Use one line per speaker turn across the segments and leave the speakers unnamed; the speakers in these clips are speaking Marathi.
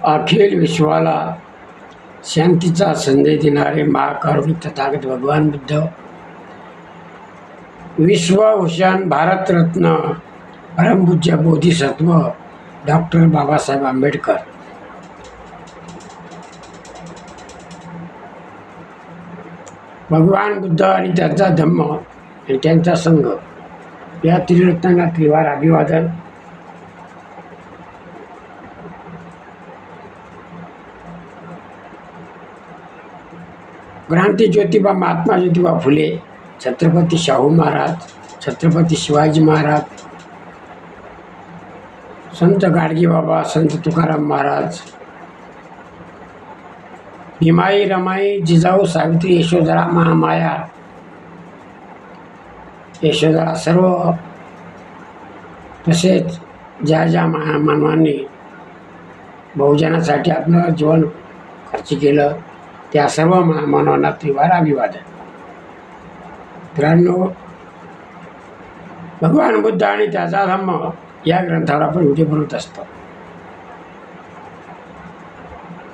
अखिल विश्वाला शांतीचा संदेश देणारे महाकारुणिक तथागत भगवान बुद्ध, विश्वभूषण भारतरत्न परमपूज्य बोधिसत्व डॉक्टर बाबासाहेब आंबेडकर, भगवान बुद्ध आणि त्यांचा धम्म आणि त्यांचा संघ या त्रिरत्नांना त्रिवार अभिवादन. क्रांती ज्योतिबा महात्मा ज्योतिबा फुले, छत्रपती शाहू महाराज, छत्रपती शिवाजी महाराज, संत गाडगे बाबा, संत तुकाराम महाराज, भीमाई रमाई जिजाऊ सावित्री यशोधरा महामाया, यशोधरा सर्व, तसेच ज्या ज्या मानवांनी बहुजनासाठी आपलं जीवन खर्च केलं त्या सर्व मानवांना त्रिवार अभिवादन. मित्रांनो, भगवान बुद्ध आणि त्याचा धम्म या ग्रंथावर आपण व्हिडिओ बनवत असतो.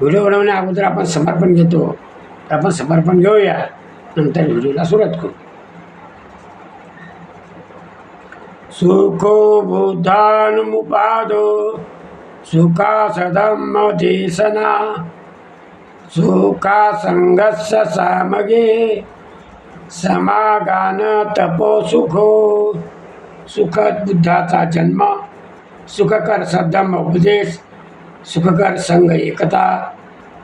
व्हिडिओ बनवण्या अगोदर आपण समर्पण घेतो, तर आपण समर्पण घेऊया, नंतर व्हिडिओला सुरुवात करू. सुखो बुद्धानुमुपादो सुखा सधम्म देशना सुखा संघस्य सामगे समागान तपो सुखो. सुखद बुद्धाचा जन्म, सुखकर सद्धम्म उपदेश, सुखकर संघ एकता,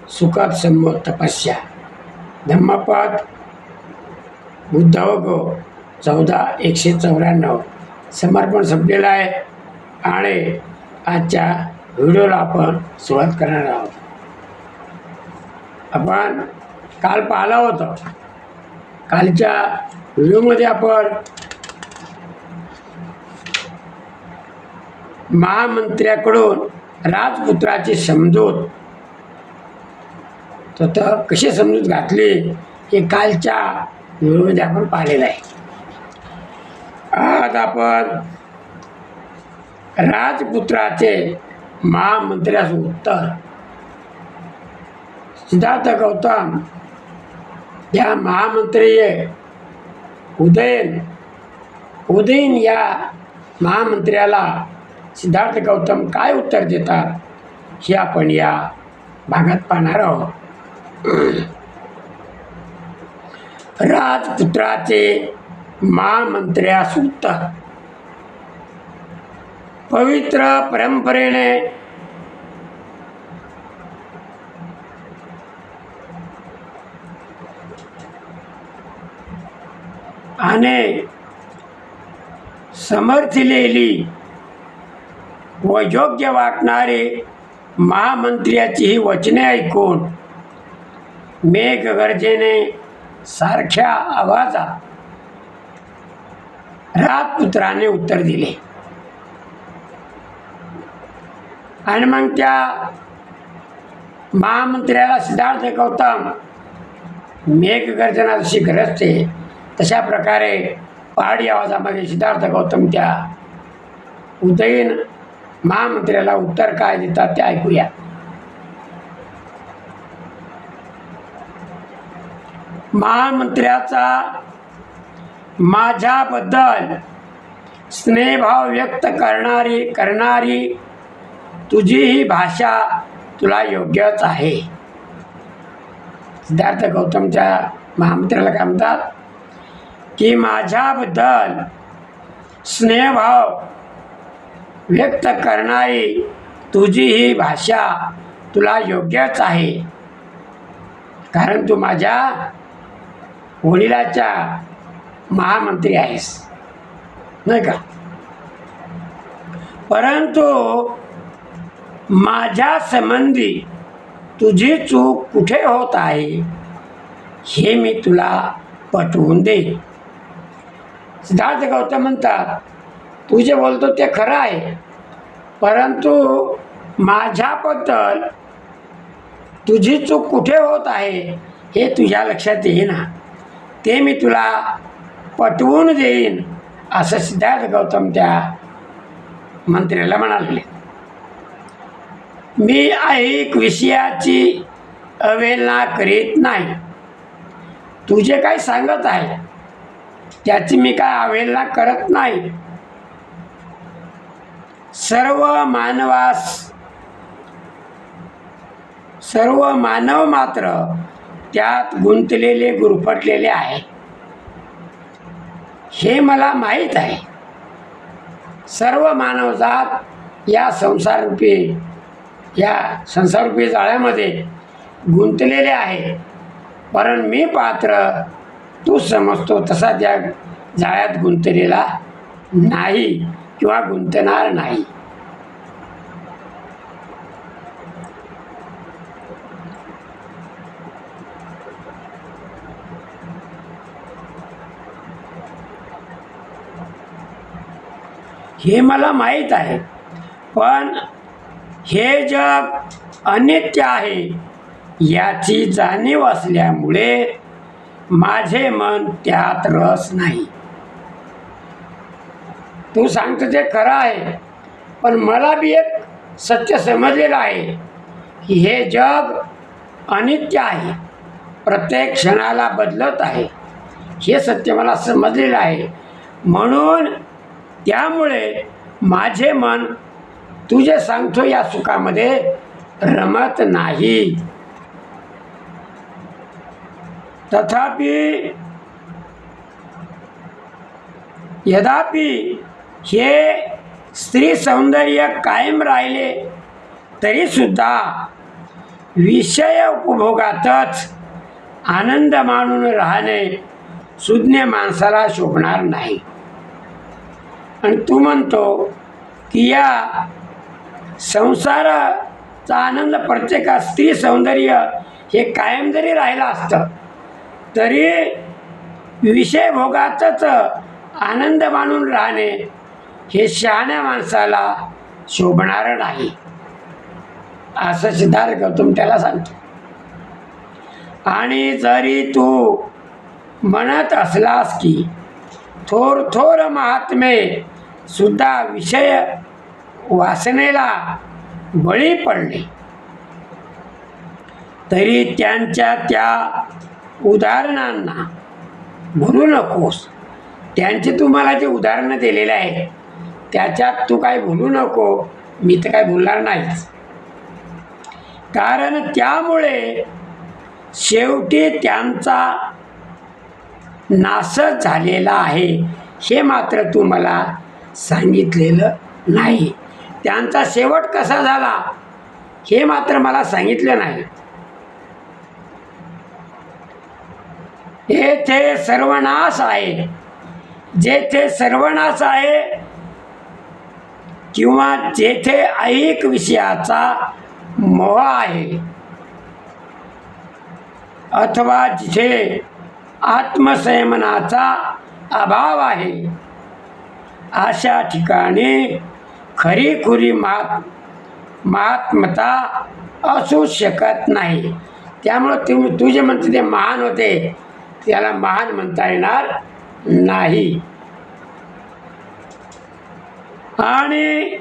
सुखद सम्मो तपस्या. धम्मपद बुद्धवगो 14:194. समर्पण संपलेलं आहे आणि आजच्या व्हिडिओला आपण सुरुवात करणार आहोत. आपण काल पाहिलं होतं, कालच्या व्हिडिओमध्ये आपण महामंत्र्याकडून राजपुत्राची समजूत तर कशी समजूत घातली हे कालच्या व्हिडिओमध्ये आपण पाहिलेलं आहे. आज आपण राजपुत्राचे महामंत्र्याचे उत्तर. सिद्धार्थ गौतम या महामंत्रीय उदयन या महामंत्र्याला सिद्धार्थ गौतम काय उत्तर देतात हे आपण या भागात पाहणार आहोत. राजपुत्राचे महामंत्र्यास उत्तर. पवित्र परंपरेने आणि समर्थलेली व योग्य वाटणारे महामंत्र्याची ही वचने ऐकून मेघगर्जने सारख्या आवाजात राजपुत्राने उत्तर दिले. आणि मग त्या महामंत्र्याला सिद्धार्थ गौतम मेघगर्जना जशी गरजते तशा प्रकारे पहाडी आवाजामध्ये सिद्धार्थ गौतम त्या उदयन महामंत्र्याला उत्तर काय देतात ते ऐकूया. महामंत्र्याचा माझ्याबद्दल स्नेहभाव व्यक्त करणारी तुझी ही भाषा तुला योग्यच आहे. सिद्धार्थ गौतमच्या महामंत्र्याला काय म्हणतात की माझ्याबद्दल स्नेहभाव व्यक्त करणारी तुझी ही भाषा तुला योग्यच आहे, कारण तू माझ्या वडिलाचा महामंत्री आहेस, नाही का. परंतु माझ्या संबंधी तुझी चूक कुठे होत आहे हे मी तुला पटवून दे. सिद्धार्थ गौतम म्हणतात तू जे बोलतो ते खरं आहे, परंतु माझ्याबद्दल तुझी चूक कुठे होत आहे हे तुझ्या लक्षात येईना, ते मी तुला पटवून देईन, असं सिद्धार्थ गौतम त्या मंत्र्याला म्हणाले. मी ऐक विषयाची अवहेलना करीत नाही. तू जे काही सांगत आहे त्याची मी काय अवहेलना करत नाही. सर्व मानव मात्र त्यात गुंतलेले गुरफटलेले आहेत, हे मला माहीत आहे. सर्व मानवजात या संसाररूपी जाळ्यामध्ये गुंतलेले आहे. कारण मी पात्र तू समजतो तसा त्या जाळ्यात गुंतलेला नाही किंवा गुंतणार नाही. हे मला माहीत आहे. पण हे जग अनित्य आहे याची जाणीव असल्यामुळे माझे मन त्यात रस नाही. तू सांगतो ते खरं आहे, पण मला बी एक सत्य समजलेलं आहे की हे जग अनित्य आहे, प्रत्येक क्षणाला बदलत आहे. हे सत्य मला समजलेलं आहे. म्हणून त्यामुळे माझे मन तू जे सांगतो या सुखामध्ये रमत नाही. यद्यपि हे स्त्री सौंदर्य कायम राहिले तरी सुद्धा विषय उपभोगातच आनंद मानून राहणे सुज्ञ माणसाला शोभणार नाही. आणि तू म्हणतो की या संसाराचा आनंद प्रत्येकात स्त्री सौंदर्य हे कायम जरी राहिलं असतं तरी विषय भोगातच आनंद मानून राहणे हे शहाण्या माणसाला शोभणार नाही, असं सिद्धार्थ गौतम त्याला सांगतो. आणि जरी तू म्हणत असलास की थोर थोर महात्मे सुद्धा विषय वासनेला बळी पडले तरी त्यांच्या त्या उदाहरणांना भुलू नकोस. त्यांचे तुम्हाला जे उदाहरणं दिलेले आहे त्याच्यात तू काय भुलू नको. मी तर काय भुलणार नाहीच. कारण त्यामुळे शेवटी त्यांचा नाशच झालेला आहे हे मात्र तू मला सांगितलेलं नाही. त्यांचा शेवट कसा झाला हे मात्र मला सांगितलं नाही. येथे सर्वनाश आहे. जेथे सर्वनाश आहे किंवा जेथे ऐक विषयाचा मोह आहे अथवा जिथे आत्मसंयमनाचा अभाव आहे अशा ठिकाणी खरीखुरी महात्मता असू शकत नाही. त्यामुळं तू जे म्हणते ते महान होते त्याला महान म्हणता येणार नाही. आणि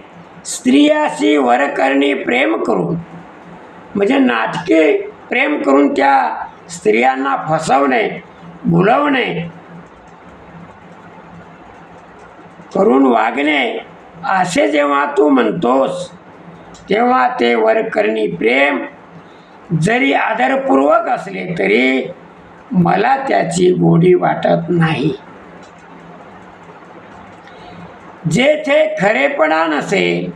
स्त्रियाशी वरकरणी प्रेम करून म्हणजे नाटके प्रेम करून त्या स्त्रियांना फसवणे भुलवणे करून वागणे असे जेव्हा तू म्हणतोस तेव्हा ते वरकरणी प्रेम जरी आदरपूर्वक असले तरी मला त्याची गोडी वाटत नाही. जेथे खरेपणा नसेल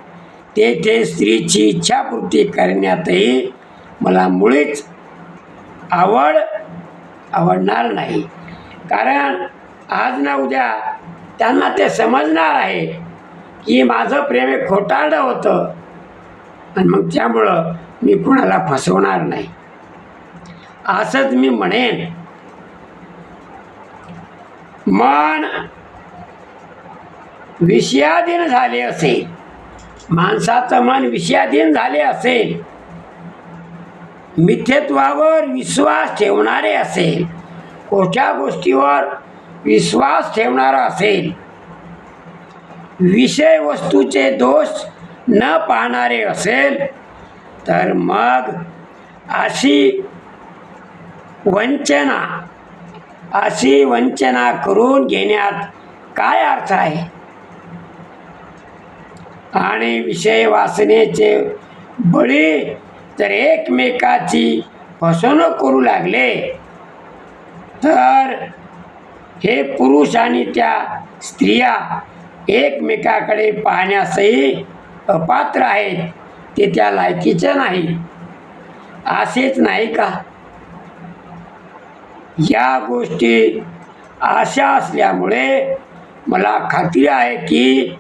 तेथे स्त्रीची इच्छापूर्ती करण्यातही मला मुळीच आवडणार नाही. कारण आज ना उद्या त्यांना ते समजणार आहे की माझं प्रेम हे खोटारडं होतं आणि मग त्यामुळं मी कुणाला फसवणार नाही असंच मी म्हणेन. मन विषयाधीन झाले असेल, माणसाचं मन विषयाधीन झाले असेल, मिथ्यत्वावर विश्वास ठेवणारे असेल, खोट्या गोष्टीवर विश्वास ठेवणारा असेल, विषय वस्तूचे दोष न पाहणारे असेल तर मग अशी वंचना करून घेण्यात काय अर्थ आहे? आणि विषय वासनेचे बळी जर एकमेकाची फसवणूक करू लागले तर हे पुरुष आणि त्या स्त्रिया एकमेकाकडे पाहण्यासही अपात्र आहेत, ते त्या लायकीचे नाही. असेच नाही का? या गोष्टी अशा असल्यामुळे मला खात्री आहे की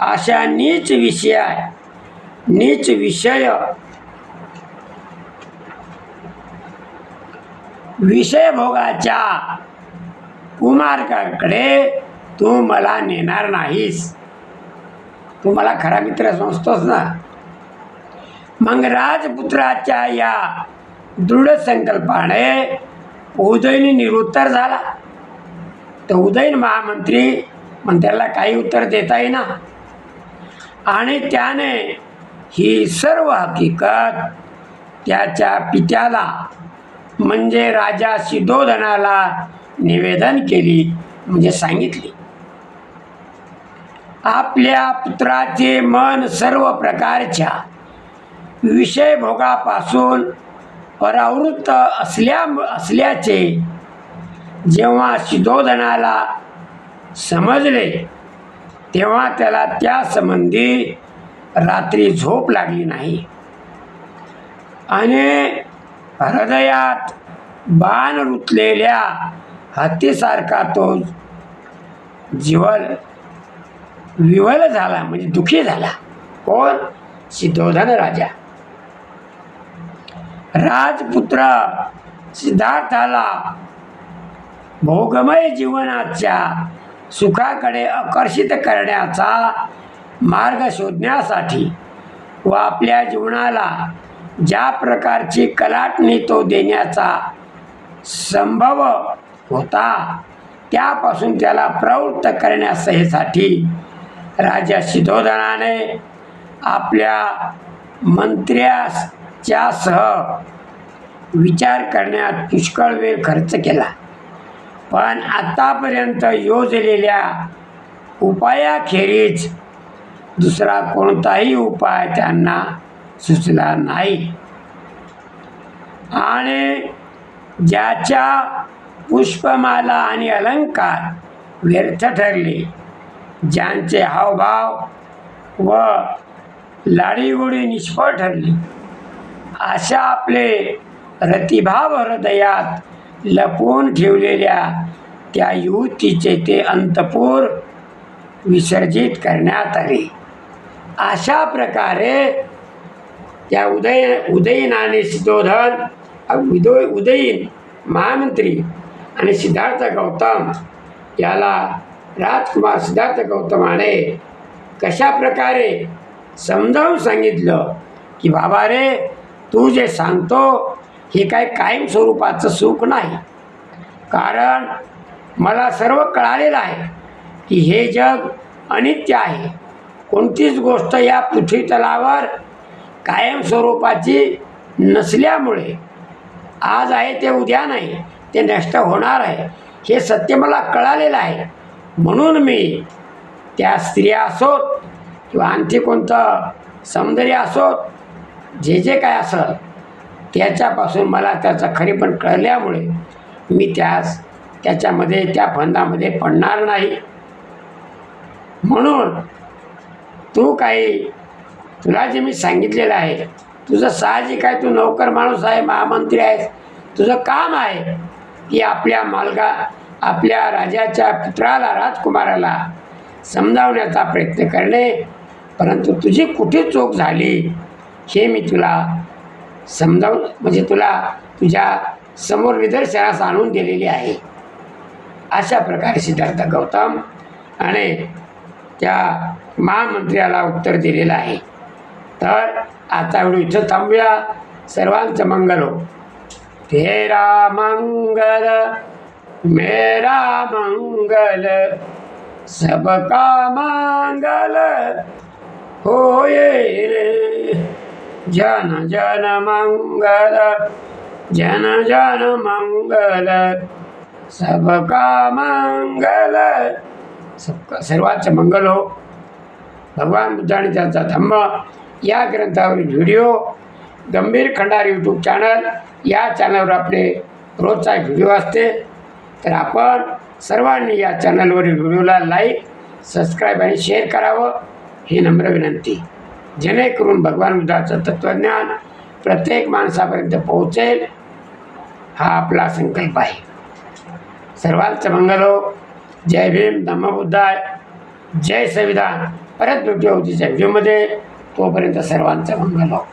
अशा नीच विषयभोगाच्या कुमार्गाकडे तू मला नेणार नाहीस. तू मला खरा मित्र समजतोस ना? मग राजपुत्राच्या या दृढ संकल्पाने उदयन निरुत्तर झाला. तर उदयन मंत्र्याला काही उत्तर देता येईना आणि त्याने ही सर्व हकीकत त्याच्या पित्याला म्हणजे राजा शिधोधनाला निवेदन केली, म्हणजे सांगितली. आपल्या पुत्राचे मन सर्व प्रकारच्या विषयभोगापासून परावृत्त असल्याचे जेव्हा शिधोधनाला समजले तेव्हा त्याला त्या संबंधी रात्री झोप लागली नाही आणि हृदयात बाण रुतलेल्या हत्तीसारखा तो विवल झाला, म्हणजे दुःखी झाला. कोण? शिधोधन राजा. राजपुत्र सिद्धार्थाला भोगमय जीवनाच्या सुखाकडे आकर्षित करण्याचा मार्ग शोधण्यासाठी व आपल्या जीवनाला ज्या प्रकारची कलाटणी तो देण्याचा संभव होता त्यापासून त्याला प्रवृत्त करण्यासाठी राजा शिधोधनाने आपल्या मंत्र्याच्या सह विचार करण्यात पुष्कळ वेळ खर्च केला. पण आतापर्यंत योजलेल्या उपायाखेरीज दुसरा कोणताही उपाय त्यांना सुचला नाही आणि ज्याच्या पुष्पमाला आणि अलंकार व्यर्थ ठरले, ज्यांचे हावभाव व लाडीगोडी निष्फळ ठरली, अशा आपले रतिभाव हृदयात लपवून ठेवलेल्या त्या युवतीचे ते अंतपूर विसर्जित करण्यात आले. अशा प्रकारे त्या उदयनाने शिधोधन, उदयीन महामंत्री आणि सिद्धार्थ गौतम याला राजकुमार सिद्धार्थ गौतमाने कशा प्रकारे समजावून सांगितलं की बाबा रे, तू जे सांगतो हे काय कायम स्वरूपाचं सुख नाही. कारण मला सर्व कळालेलं आहे की हे जग अनित्य आहे. कोणतीच गोष्ट या पृथ्वी तलावर कायम स्वरूपाची नसल्यामुळे आज आहे ते उद्या नाही, ते नष्ट होणार आहे. हे सत्य मला कळालेलं आहे. म्हणून मी त्या स्त्रिया असोत किंवा आणखी कोणतं सौंदर्य असोत, जे काय असं त्याच्यापासून मला त्याचं खरेपण कळल्यामुळे मी त्याच्यामध्ये त्या फंदामध्ये पडणार नाही. म्हणून तुला जे मी सांगितलेलं आहे, तुझं साहजिक आहे, तू नौकर माणूस आहे, महामंत्री आहेस, तुझं काम आहे की आपल्या राजाच्या पुत्राला, राजकुमाराला समजावण्याचा प्रयत्न करणे. परंतु तुझी कुठे चूक झाली हे मी तुला समजावून, म्हणजे तुला तुझ्या समोर निदर्शनास आणून दिलेली आहे. अशा प्रकारे सिद्धार्थ गौतम आणि त्या महामंत्र्याला उत्तर दिलेलं आहे. तर आता एवढं इथं थांबूया. सर्वांचं मंगल हो. तेरा मंगल मेरा मंगल सबका मंगल होए रे. जन जन मंगल, जन जन मंगल, सबका मंगल, सबका सर्वांचं मंगल हो. भगवान बुद्ध आणि त्यांचा धम्म या ग्रंथावरील व्हिडिओ गंभीर खंडार यूट्यूब चॅनल, या चॅनलवर आपले रोजचा व्हिडिओ असते. तर आपण सर्वांनी या चॅनलवरील व्हिडिओला लाईक, सबस्क्राईब आणि शेअर करावं ही नम्र विनंती, जेणेकरून भगवान बुद्धाचं तत्त्वज्ञान प्रत्येक माणसापर्यंत पोहोचेल, हा आपला संकल्प आहे. सर्वांचं मंगल हो. जय भीम, धम्म बुद्धाय, जय संविधान. परत भेटूया उद्याच्या व्हिडिओमध्ये. तोपर्यंत सर्वांचं मंगल हो.